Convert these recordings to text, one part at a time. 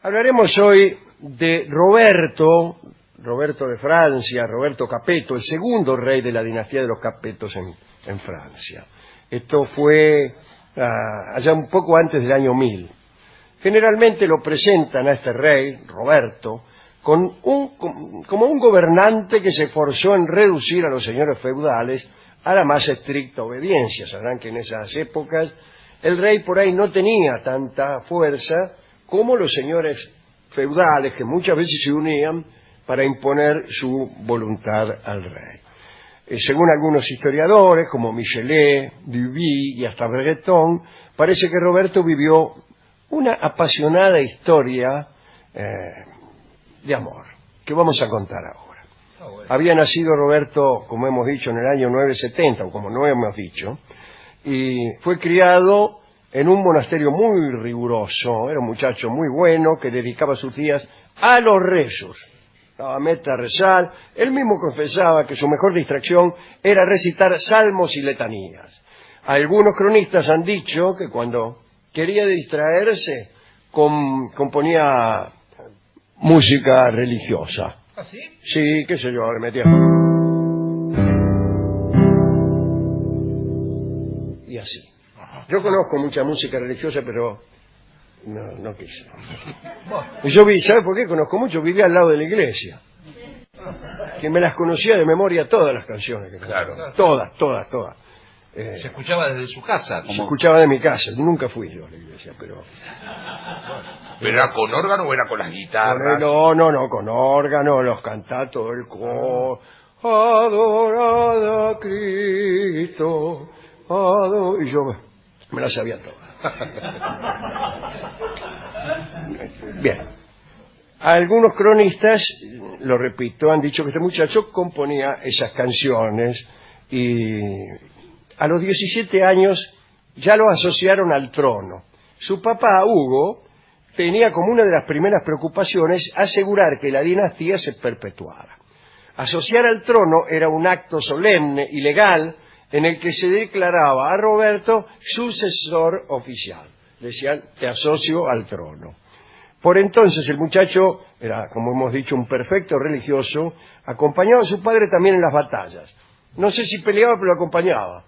Hablaremos hoy de Roberto de Francia, Roberto Capeto, el segundo rey de la dinastía de los Capetos en Francia. Esto fue allá un poco antes del año 1000. Generalmente lo presentan a este rey, Roberto, como un gobernante que se esforzó en reducir a los señores feudales a la más estricta obediencia. Sabrán que en esas épocas el rey por ahí no tenía tanta fuerza como los señores feudales, que muchas veces se unían para imponer su voluntad al rey. Según algunos historiadores, como Michelet, Duby y hasta Breton, parece que Roberto vivió una apasionada historia de amor, que vamos a contar ahora. Bueno. Había nacido Roberto, como hemos dicho, en el año 970, o como no hemos dicho, y fue criado en un monasterio muy riguroso. Era un muchacho muy bueno que dedicaba sus días a los rezos. Estaba meta a rezar. Él mismo confesaba que su mejor distracción era recitar salmos y letanías. Algunos cronistas han dicho que cuando quería distraerse componía música religiosa. ¿Ah, sí? Sí, qué sé yo, le metía. Y así. Yo conozco mucha música religiosa, pero no quise. Y yo ¿sabe por qué conozco mucho? Vivía al lado de la iglesia. Que me las conocía de memoria todas las canciones que cantaron. Todas. Se escuchaba desde su casa. Se escuchaba de mi casa. Nunca fui yo a la iglesia, pero... ¿Pero era con órgano o era con las guitarras? No, con órgano, los cantatos, el coro. Adorada Cristo, y yo me las sabía todas. Bien. Algunos cronistas, lo repito, han dicho que este muchacho componía esas canciones y a los 17 años ya lo asociaron al trono. Su papá, Hugo, tenía como una de las primeras preocupaciones asegurar que la dinastía se perpetuara. Asociar al trono era un acto solemne y legal en el que se declaraba a Roberto sucesor oficial. Decían, te asocio al trono. Por entonces el muchacho era, como hemos dicho, un perfecto religioso, acompañaba a su padre también en las batallas. No sé si peleaba, pero lo acompañaba.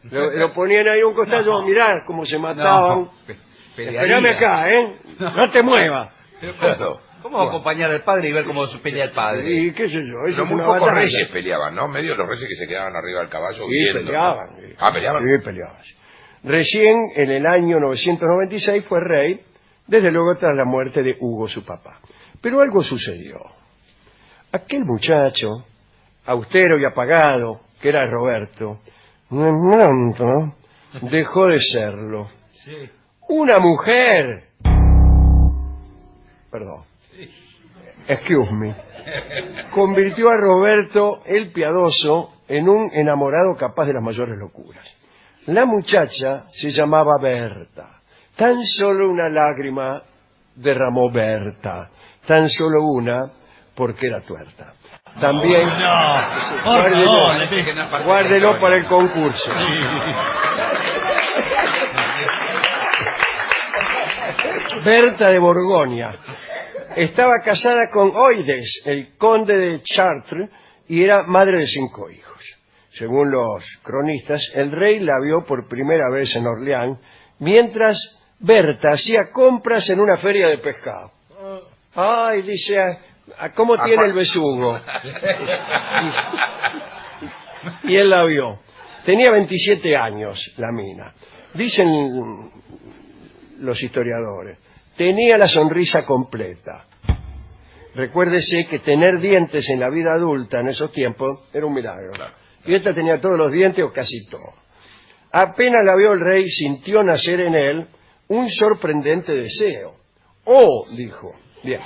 Lo ponían ahí a un costado, mirá cómo se mataban. Esperame acá, no te muevas. ¿Cómo acompañar al padre y ver cómo se pelea el padre? Y qué sé yo. Pero muy pocos reyes peleaban, ¿no? Medio los reyes que se quedaban arriba del caballo viendo. Peleaban. ¿Peleaban? Sí, peleaban. Recién, en el año 996, fue rey, desde luego tras la muerte de Hugo, su papá. Pero algo sucedió. Aquel muchacho, austero y apagado, que era Roberto, pronto dejó de serlo. Sí. Una mujer... Perdón. Excuse me. Convirtió a Roberto el piadoso en un enamorado capaz de las mayores locuras. La muchacha se llamaba Berta. Tan solo una lágrima derramó Berta. Tan solo una, porque era tuerta. También... Guárdelo para el concurso. Berta de Borgoña. Estaba casada con Oides, el conde de Chartres, y era madre de 5 hijos. Según los cronistas, el rey la vio por primera vez en Orleans, mientras Berta hacía compras en una feria de pescado. Ay, dice, ¿cómo tiene el besugo? Y él la vio. Tenía 27 años, la mina. Dicen los historiadores, tenía la sonrisa completa. Recuérdese que tener dientes en la vida adulta en esos tiempos era un milagro. Y esta tenía todos los dientes o casi todos. Apenas la vio el rey, sintió nacer en él un sorprendente deseo. Oh, dijo, bien.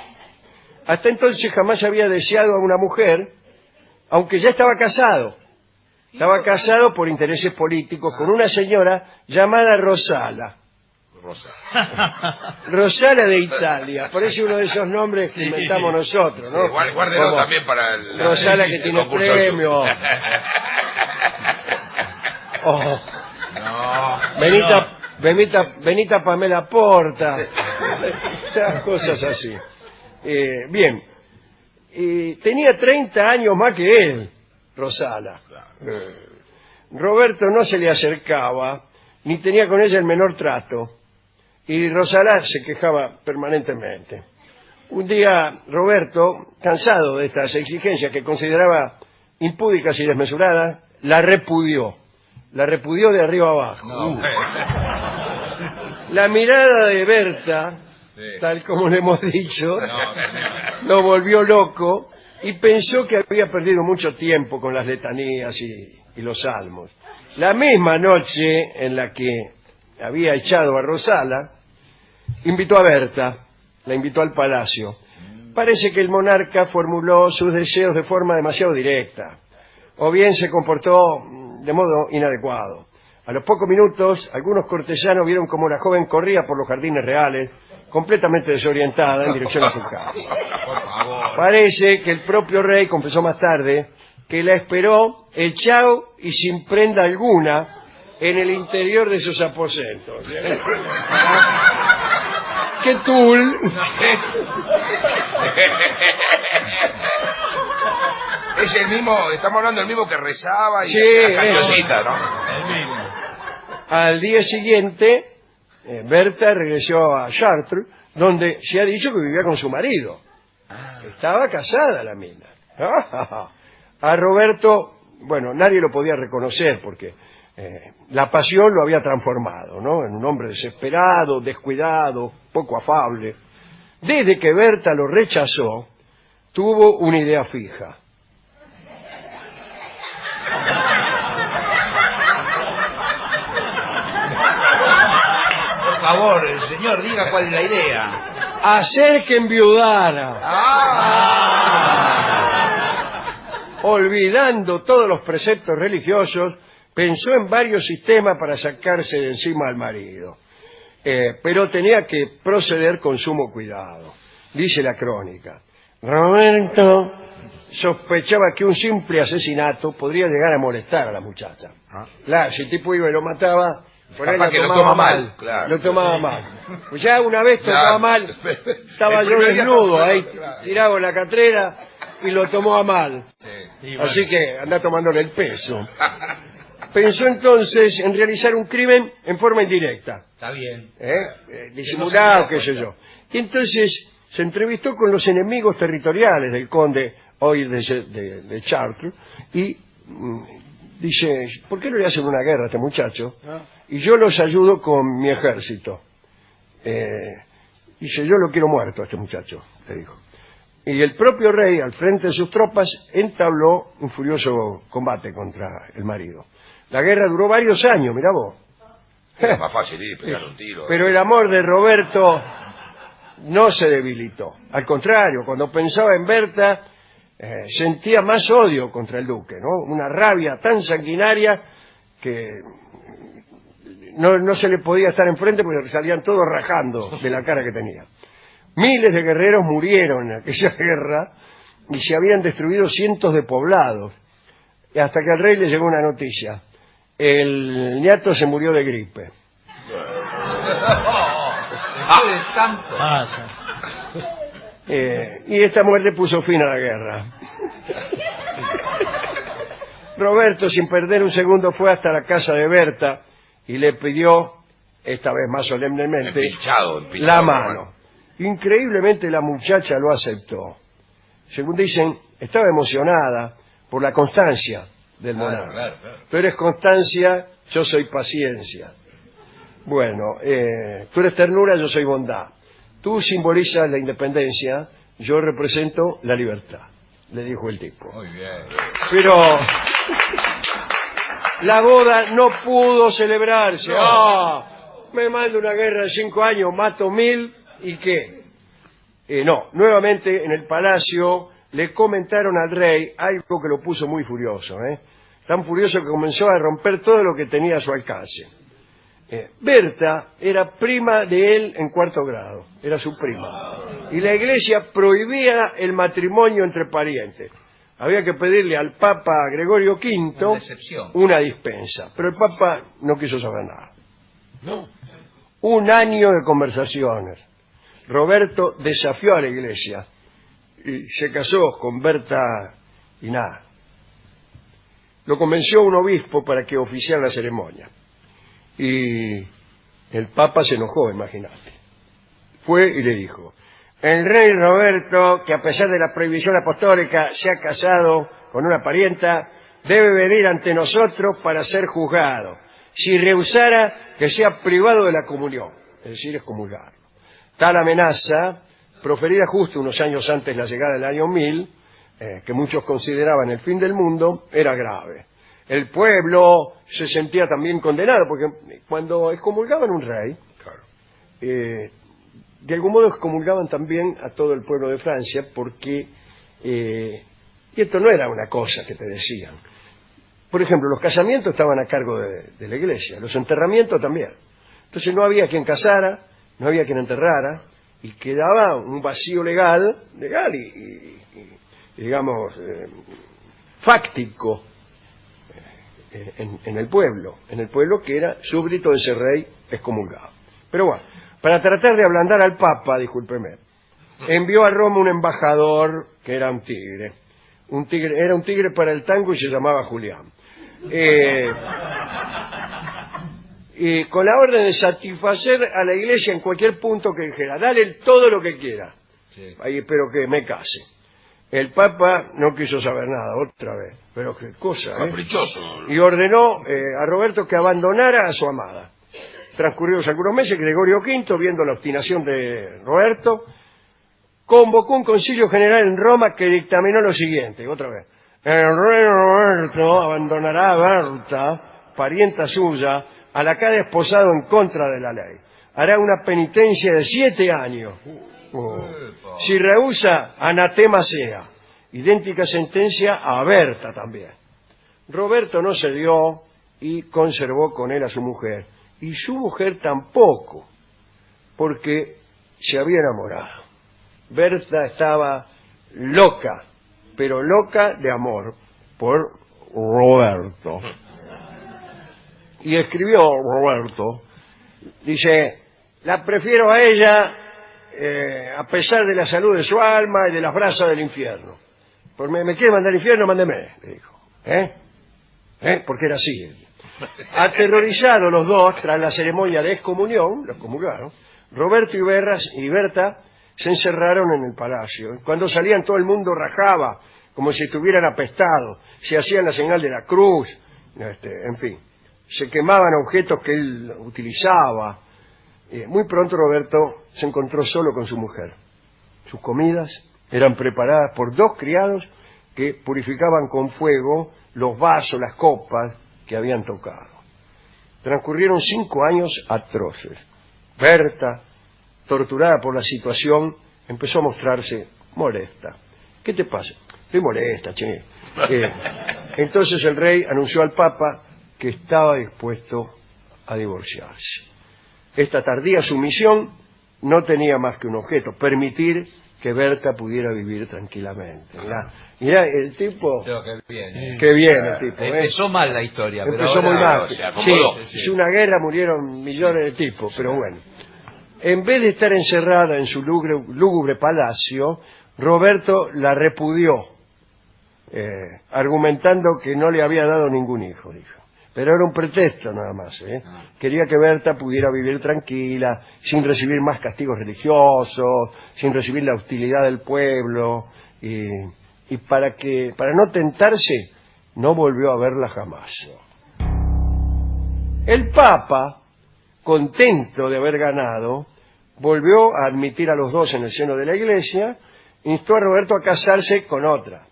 Hasta entonces jamás había deseado a una mujer, aunque ya estaba casado. Estaba casado por intereses políticos con una señora llamada Rosala. Rosala de Italia, parece uno de esos nombres que inventamos nosotros, ¿no? Sí, guárdelo también para el... Rosala que tiene premio. Oh. No. Benita Pamela Porta. Cosas así. Bien. Tenía 30 años más que él, Rosala. Roberto no se le acercaba, ni tenía con ella el menor trato. Y Rosala se quejaba permanentemente. Un día, Roberto, cansado de estas exigencias que consideraba impúdicas y desmesuradas, la repudió. La repudió de arriba abajo. No, La mirada de Berta, sí. tal como le hemos dicho, No, lo volvió loco y pensó que había perdido mucho tiempo con las letanías y los salmos. La misma noche en la que había echado a Rosala, invitó a Berta, la invitó al palacio. Parece que el monarca formuló sus deseos de forma demasiado directa, o bien se comportó de modo inadecuado. A los pocos minutos, algunos cortesanos vieron cómo la joven corría por los jardines reales, completamente desorientada en dirección a su casa. por favor. Parece que el propio rey confesó más tarde que la esperó echado y sin prenda alguna en el interior de sus aposentos. ¡Qué tul! Es el mismo, estamos hablando del mismo que rezaba y Sí, la cancioncita, ¿no? El mismo. Al día siguiente, Berta regresó a Chartres, donde se ha dicho que vivía con su marido. Estaba casada la mina. A Roberto, bueno, nadie lo podía reconocer porque la pasión lo había transformado, ¿no? En un hombre desesperado, descuidado, poco afable. Desde que Berta lo rechazó, tuvo una idea fija. Por favor, señor, diga cuál es la idea. Hacer que enviudara. Olvidando todos los preceptos religiosos, pensó en varios sistemas para sacarse de encima al marido. Pero tenía que proceder con sumo cuidado. Dice la crónica. Roberto sospechaba que un simple asesinato podría llegar a molestar a la muchacha. Claro, si el tipo iba y lo mataba, por ahí Capaz que lo toma mal, claro. Lo tomaba mal. Pues ya una vez tomaba Claro. mal, estaba El yo primer día desnudo pasó, ahí, claro. tirado en la catrera, y lo tomó a mal. Sí. Así que anda tomándole el peso. Pensó entonces en realizar un crimen en forma indirecta, Está bien. disimulado, qué sé yo. Y entonces se entrevistó con los enemigos territoriales del conde, hoy de Chartres, y dice, ¿por qué no le hacen una guerra a este muchacho? Y yo los ayudo con mi ejército. Dice, yo lo quiero muerto a este muchacho, le dijo. Y el propio rey, al frente de sus tropas, entabló un furioso combate contra el marido. La guerra duró varios años, mirá vos. Es más fácil ir, pegar un tiro. Pero el amor de Roberto no se debilitó. Al contrario, cuando pensaba en Berta, sentía más odio contra el duque, ¿no? Una rabia tan sanguinaria que no se le podía estar enfrente porque salían todos rajando de la cara que tenía. Miles de guerreros murieron en aquella guerra y se habían destruido cientos de poblados. Y hasta que al rey le llegó una noticia. El ñato se murió de gripe. Después de tanto. Pasa. Y esta muerte puso fin a la guerra. Roberto, sin perder un segundo, fue hasta la casa de Berta y le pidió, esta vez más solemnemente, Empinchado, la mano. Increíblemente la muchacha lo aceptó. Según dicen, estaba emocionada por la constancia del monarca. Claro. Tú eres constancia, yo soy paciencia. Bueno, tú eres ternura, yo soy bondad. Tú simbolizas la independencia, yo represento la libertad, le dijo el tipo. Muy bien. Pero la boda no pudo celebrarse. Me mando una guerra de 5 años, mato 1000 y qué. No, nuevamente en el palacio le comentaron al rey algo que lo puso muy furioso, tan furioso que comenzó a romper todo lo que tenía a su alcance. Berta era prima de él en 4º grado, era su prima. Y la iglesia prohibía el matrimonio entre parientes. Había que pedirle al Papa Gregorio V Una excepción. una dispensa. Pero el Papa no quiso saber nada. 1 año de conversaciones. Roberto desafió a la iglesia y se casó con Berta y nada. Lo convenció un obispo para que oficiara la ceremonia. Y el Papa se enojó, imagínate. Fue y le dijo: el rey Roberto, que a pesar de la prohibición apostólica se ha casado con una parienta, debe venir ante nosotros para ser juzgado. Si rehusara, que sea privado de la comunión, es decir, excomulgarlo. Tal amenaza, proferida justo unos años antes de la llegada del año 1000, que muchos consideraban el fin del mundo, era grave. El pueblo se sentía también condenado, porque cuando excomulgaban un rey, de algún modo excomulgaban también a todo el pueblo de Francia, porque, y esto no era una cosa que te decían. Por ejemplo, los casamientos estaban a cargo de la iglesia, los enterramientos también. Entonces no había quien casara, no había quien enterrara, y quedaba un vacío legal y digamos, fáctico en el pueblo que era súbdito de ese rey excomulgado. Pero bueno, para tratar de ablandar al Papa, discúlpeme, envió a Roma un embajador que era un tigre. Era un tigre para el tango y se llamaba Julián. Y con la orden de satisfacer a la iglesia en cualquier punto que dijera: dale todo lo que quiera. Sí. Ahí espero que me case. El Papa no quiso saber nada, otra vez. Pero qué cosa, caprichoso. Y ordenó a Roberto que abandonara a su amada. Transcurridos algunos meses, Gregorio V, viendo la obstinación de Roberto, convocó un concilio general en Roma que dictaminó lo siguiente, otra vez: el rey Roberto abandonará a Berta, parienta suya, a la que ha desposado en contra de la ley. Hará una penitencia de 7 años. Si rehúsa, anatema sea. Idéntica sentencia a Berta también. Roberto no cedió y conservó con él a su mujer. Y su mujer tampoco, porque se había enamorado. Berta estaba loca, pero loca de amor por Roberto. Y escribió Roberto, dice: la prefiero a ella a pesar de la salud de su alma y de las brasas del infierno. ¿Me quiere mandar al infierno? Mándeme, le dijo. Porque era así. Aterrorizados los dos tras la ceremonia de excomunión, los excomulgaron, Roberto y Berta se encerraron en el palacio. Cuando salían todo el mundo rajaba, como si estuvieran apestados, se hacían la señal de la cruz, en fin. Se quemaban objetos que él utilizaba. Muy pronto Roberto se encontró solo con su mujer. Sus comidas eran preparadas por 2 criados que purificaban con fuego los vasos, las copas que habían tocado. Transcurrieron 5 años atroces. Berta, torturada por la situación, empezó a mostrarse molesta. ¿Qué te pasa? Estoy molesta, che. Entonces el rey anunció al Papa que estaba dispuesto a divorciarse. Esta tardía sumisión no tenía más que un objeto: permitir que Berta pudiera vivir tranquilamente. Mirá el tipo... Qué bien el tipo. Empezó mal la historia. Empezó muy mal. Sí, es una guerra, murieron millones de tipos, pero bueno. En vez de estar encerrada en su lúgubre palacio, Roberto la repudió, argumentando que no le había dado ningún hijo, dijo. Pero era un pretexto nada más. Quería que Berta pudiera vivir tranquila, sin recibir más castigos religiosos, sin recibir la hostilidad del pueblo, y para no tentarse, no volvió a verla jamás. El Papa, contento de haber ganado, volvió a admitir a los dos en el seno de la iglesia, instó a Roberto a casarse con otra,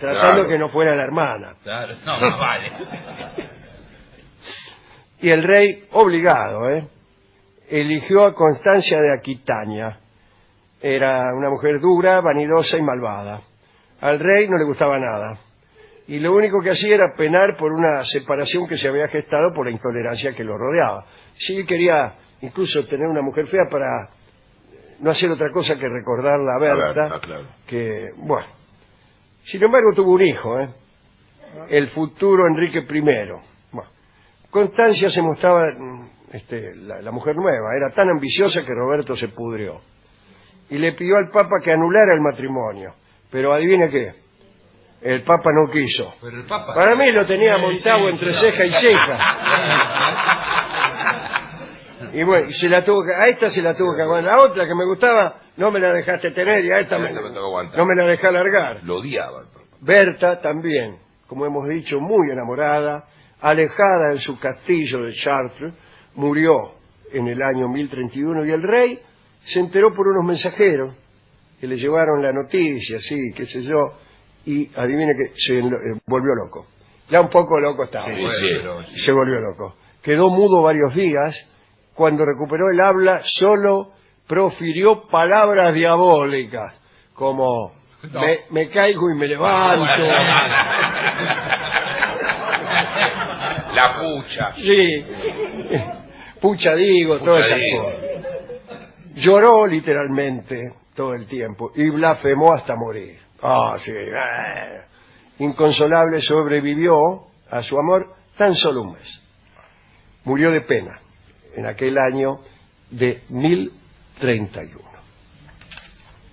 tratando que no fuera la hermana. Claro, no vale. Y el rey, obligado, eligió a Constancia de Aquitania. Era una mujer dura, vanidosa y malvada. Al rey no le gustaba nada. Y lo único que hacía era penar por una separación que se había gestado por la intolerancia que lo rodeaba. Sí, quería incluso tener una mujer fea para no hacer otra cosa que recordarla a Berta. Claro. Que, bueno. Sin embargo, tuvo un hijo, el futuro Enrique I. Bueno. Constancia se mostraba la mujer nueva. Era tan ambiciosa que Roberto se pudrió. y le pidió al Papa que anulara el matrimonio. Pero adivine qué, el Papa no quiso. Pero el Papa... Para mí lo tenía montado entre ceja y ceja. Y bueno, a esta se la tuvo que aguantar. La otra que me gustaba, no me la dejaste tener, y a esta Me tengo que aguantar. no me la dejé largar. Lo odiaba. Berta también, como hemos dicho, muy enamorada, alejada en su castillo de Chartres, murió en el año 1031 y el rey se enteró por unos mensajeros que le llevaron la noticia, sí, qué sé yo, y adivine que se volvió loco. Ya un poco loco estaba. Sí, sí. Se volvió loco. Quedó mudo varios días. Cuando recuperó el habla, solo profirió palabras diabólicas, como No. me caigo y me levanto. La pucha. Sí, pucha digo, Pucha todas esas digo. cosas. Lloró literalmente todo el tiempo y blasfemó hasta morir. Sí. Inconsolable sobrevivió a su amor tan solo un mes. Murió de pena en aquel año de 1031.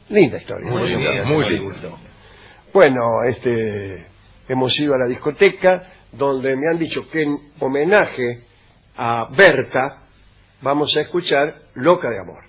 Linda historia. Muy ¿no? linda, muy linda. Bueno, hemos ido a la discoteca donde me han dicho que en homenaje a Berta vamos a escuchar Loca de Amor.